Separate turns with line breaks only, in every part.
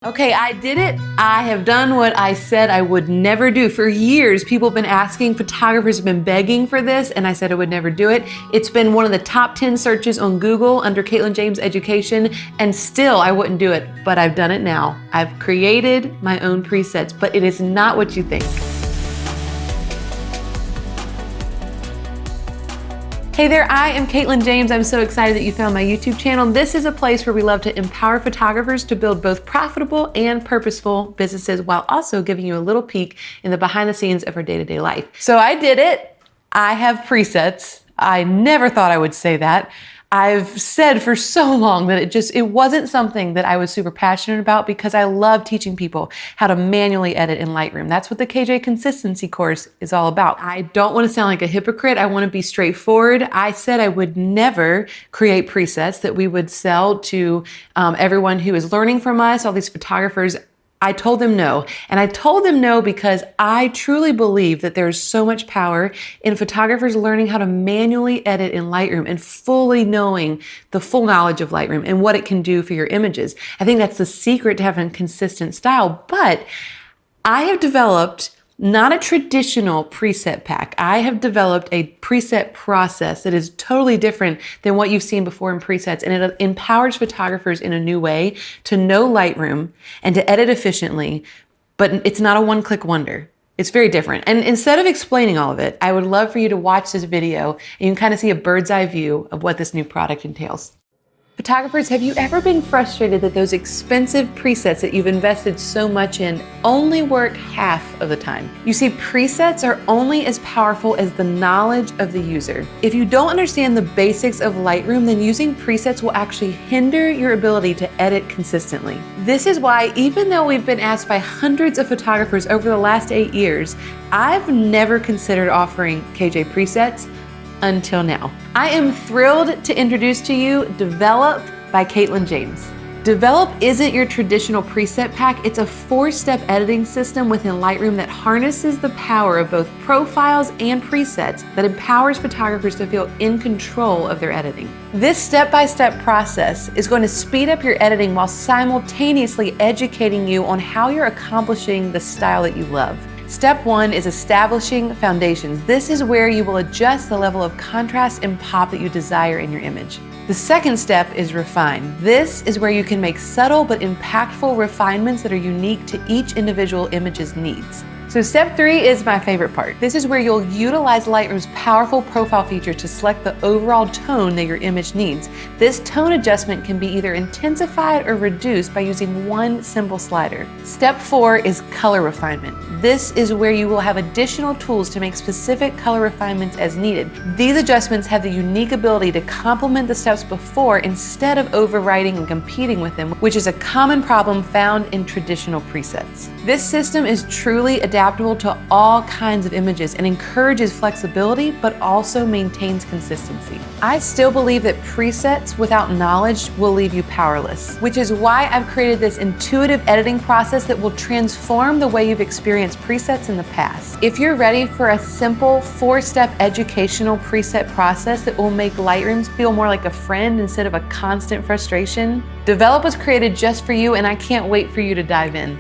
Okay, I did it. I have done what I said I would never do. For years, people have been asking, photographers have been begging for this, and I said I would never do it. It's been one of the top 10 searches on Google under Katelyn James Education, and still I wouldn't do it, but I've done it now. I've created my own presets, but it is not what you think. Hey there, I am Katelyn James. I'm so excited that you found my YouTube channel. This is a place where we love to empower photographers to build both profitable and purposeful businesses while also giving you a little peek in the behind the scenes of our day-to-day life. So I did it. I have presets. I never thought I would say that. I've said for so long that it wasn't something that I was super passionate about because I love teaching people how to manually edit in Lightroom. That's what the KJ Consistency course is all about. I don't want to sound like a hypocrite. I want to be straightforward. I said I would never create presets that we would sell to everyone who is learning from us, all these photographers. I told them no. And I told them no because I truly believe that there's so much power in photographers learning how to manually edit in Lightroom and fully knowing the full knowledge of Lightroom and what it can do for your images. I think that's the secret to having a consistent style. But I have developed not a traditional preset pack. I have developed a preset process that is totally different than what you've seen before in presets, and it empowers photographers in a new way to know Lightroom and to edit efficiently, but it's not a one-click wonder. It's very different. And instead of explaining all of it, I would love for you to watch this video and you can kind of see a bird's eye view of what this new product entails. Photographers, have you ever been frustrated that those expensive presets that you've invested so much in only work half of the time? You see, presets are only as powerful as the knowledge of the user. If you don't understand the basics of Lightroom, then using presets will actually hinder your ability to edit consistently. This is why, even though we've been asked by hundreds of photographers over the last 8 years, I've never considered offering KJ presets until now. I am thrilled to introduce to you Develop by Katelyn James. Develop isn't your traditional preset pack. It's a 4-step editing system within Lightroom that harnesses the power of both profiles and presets that empowers photographers to feel in control of their editing. This step-by-step process is going to speed up your editing while simultaneously educating you on how you're accomplishing the style that you love. Step 1 is establishing foundations. This is where you will adjust the level of contrast and pop that you desire in your image. The second step is refine. This is where you can make subtle but impactful refinements that are unique to each individual image's needs. So step 3 is my favorite part. This is where you'll utilize Lightroom's powerful profile feature to select the overall tone that your image needs. This tone adjustment can be either intensified or reduced by using one simple slider. Step 4 is color refinement. This is where you will have additional tools to make specific color refinements as needed. These adjustments have the unique ability to complement the steps before instead of overriding and competing with them, which is a common problem found in traditional presets. This system is truly adaptable to all kinds of images and encourages flexibility, but also maintains consistency. I still believe that presets without knowledge will leave you powerless, which is why I've created this intuitive editing process that will transform the way you've experienced presets in the past. If you're ready for a simple 4-step educational preset process that will make Lightroom feel more like a friend instead of a constant frustration, Develop was created just for you, and I can't wait for you to dive in.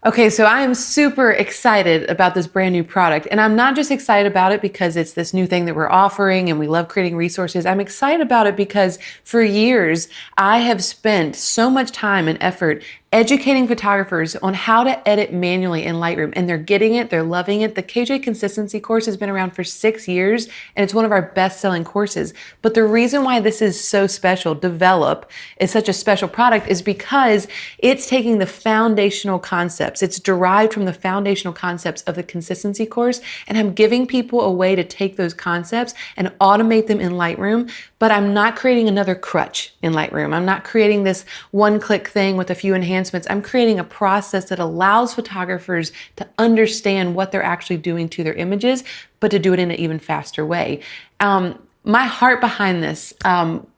Okay, so I am super excited about this brand new product, and I'm not just excited about it because it's this new thing that we're offering and we love creating resources. I'm excited about it because for years I have spent so much time and effort educating photographers on how to edit manually in Lightroom, and they're getting it, they're loving it. The KJ Consistency course has been around for 6 years, and it's one of our best-selling courses. But the reason why this is so special, Develop, is such a special product, is because it's taking the foundational concepts. It's derived from the foundational concepts of the Consistency course, and I'm giving people a way to take those concepts and automate them in Lightroom, but I'm not creating another crutch in Lightroom. I'm not creating this one-click thing with a few enhancements. I'm creating a process that allows photographers to understand what they're actually doing to their images, but to do it in an even faster way. my heart behind this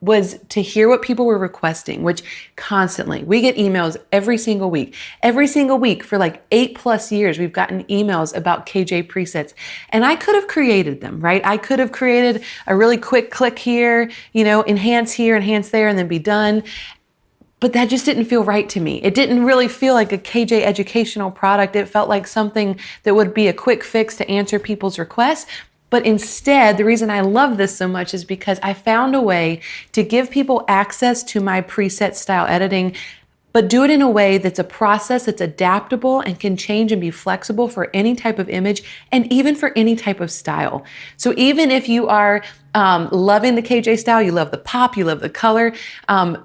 was to hear what people were requesting, which constantly, we get emails every single week. Every single week for like 8+ years, we've gotten emails about KJ presets, and I could have created them, right? I could have created a really quick click here, enhance here, enhance there, and then be done. But that just didn't feel right to me. It didn't really feel like a KJ educational product. It felt like something that would be a quick fix to answer people's requests. But instead, the reason I love this so much is because I found a way to give people access to my preset style editing, but do it in a way that's a process that's adaptable and can change and be flexible for any type of image and even for any type of style. So even if you are loving the KJ style, you love the pop, you love the color,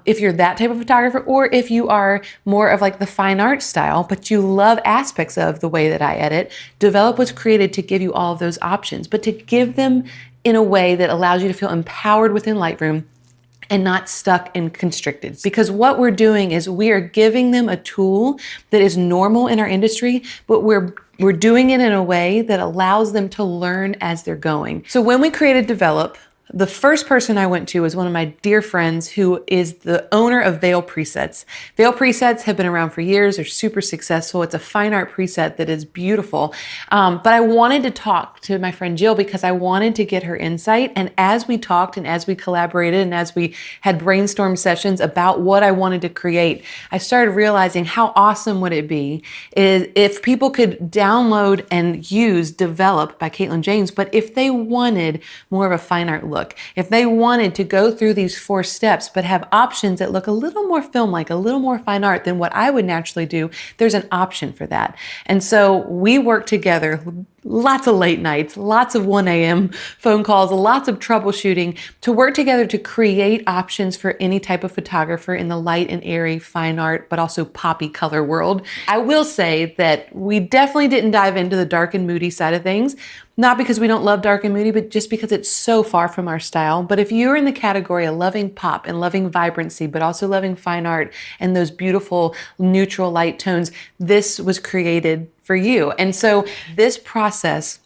if you're that type of photographer, or if you are more of like the fine art style, but you love aspects of the way that I edit, Develop was created to give you all of those options, but to give them in a way that allows you to feel empowered within Lightroom and not stuck and constricted. Because what we're doing is we are giving them a tool that is normal in our industry, but we're doing it in a way that allows them to learn as they're going. So when we created Develop, the first person I went to was one of my dear friends who is the owner of Veil Presets. Veil Presets have been around for years. They're super successful. It's a fine art preset that is beautiful. But I wanted to talk to my friend Jill because I wanted to get her insight. And as we talked and as we collaborated and as we had brainstorm sessions about what I wanted to create, I started realizing how awesome would it be if people could download and use Develop by Katelyn James, but if they wanted more of a fine art look, if they wanted to go through these 4 steps, but have options that look a little more film-like, a little more fine art than what I would naturally do, there's an option for that. And so we worked together, lots of late nights, lots of 1 a.m. phone calls, lots of troubleshooting to work together to create options for any type of photographer in the light and airy fine art, but also poppy color world. I will say that we definitely didn't dive into the dark and moody side of things, not because we don't love dark and moody, but just because it's so far from our style. But if you're in the category of loving pop and loving vibrancy, but also loving fine art and those beautiful neutral light tones, this was created for you. And so this process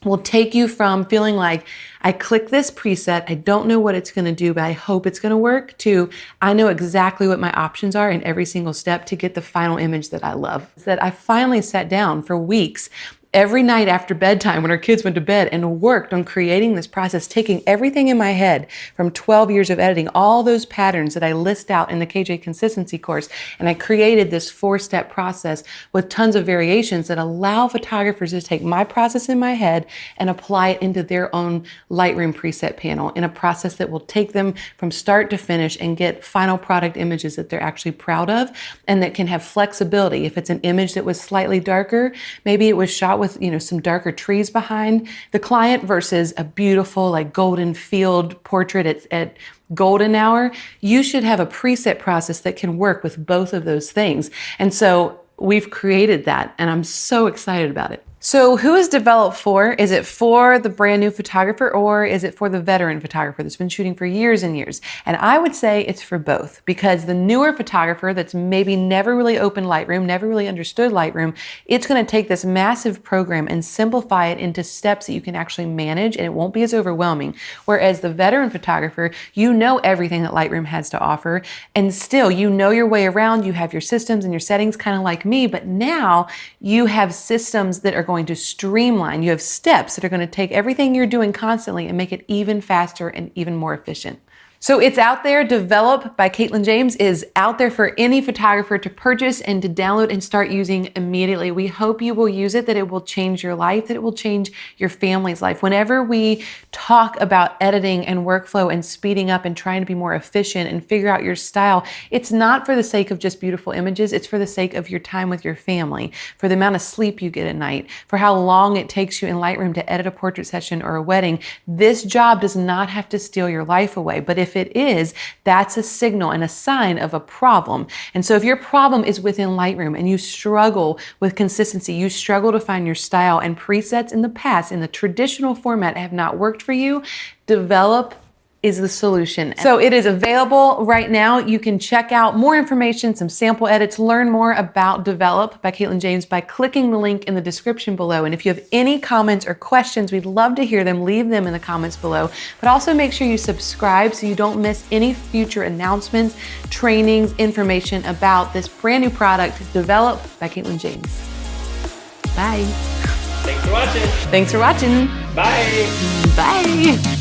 will take you from feeling like I click this preset, I don't know what it's going to do, but I hope it's going to work, to I know exactly what my options are in every single step to get the final image that I love. That I finally sat down for weeks every night after bedtime when our kids went to bed and worked on creating this process, taking everything in my head from 12 years of editing, all those patterns that I list out in the KJ consistency course, and I created this 4-step process with tons of variations that allow photographers to take my process in my head and apply it into their own Lightroom preset panel in a process that will take them from start to finish and get final product images that they're actually proud of and that can have flexibility. If it's an image that was slightly darker, maybe it was shot with some darker trees behind the client versus a beautiful like golden field portrait at golden hour, you should have a preset process that can work with both of those things. And so we've created that, and I'm so excited about it. So who is Develop for? Is it for the brand new photographer, or is it for the veteran photographer that's been shooting for years and years? And I would say it's for both, because the newer photographer that's maybe never really opened Lightroom, never really understood Lightroom, it's going to take this massive program and simplify it into steps that you can actually manage, and it won't be as overwhelming. Whereas the veteran photographer, you know everything that Lightroom has to offer, and still you know your way around, you have your systems and your settings kind of like me, but now you have systems that are going to streamline. You have steps that are going to take everything you're doing constantly and make it even faster and even more efficient. So it's out there. Develop by Katelyn James is out there for any photographer to purchase and to download and start using immediately. We hope you will use it, that it will change your life, that it will change your family's life. Whenever we talk about editing and workflow and speeding up and trying to be more efficient and figure out your style, it's not for the sake of just beautiful images. It's for the sake of your time with your family, for the amount of sleep you get at night, for how long it takes you in Lightroom to edit a portrait session or a wedding. This job does not have to steal your life away, but if it is, that's a signal and a sign of a problem. And so if your problem is within Lightroom and you struggle with consistency, you struggle to find your style, and presets in the past in the traditional format have not worked for you, Develop is the solution. So it is available right now. You can check out more information, some sample edits, learn more about Develop by Katelyn James by clicking the link in the description below. And if you have any comments or questions, we'd love to hear them. Leave them in the comments below. But also make sure you subscribe so you don't miss any future announcements, trainings, information about this brand new product, Develop by Katelyn James. Bye.
Thanks for watching.
Thanks for watching.
Bye.
Bye.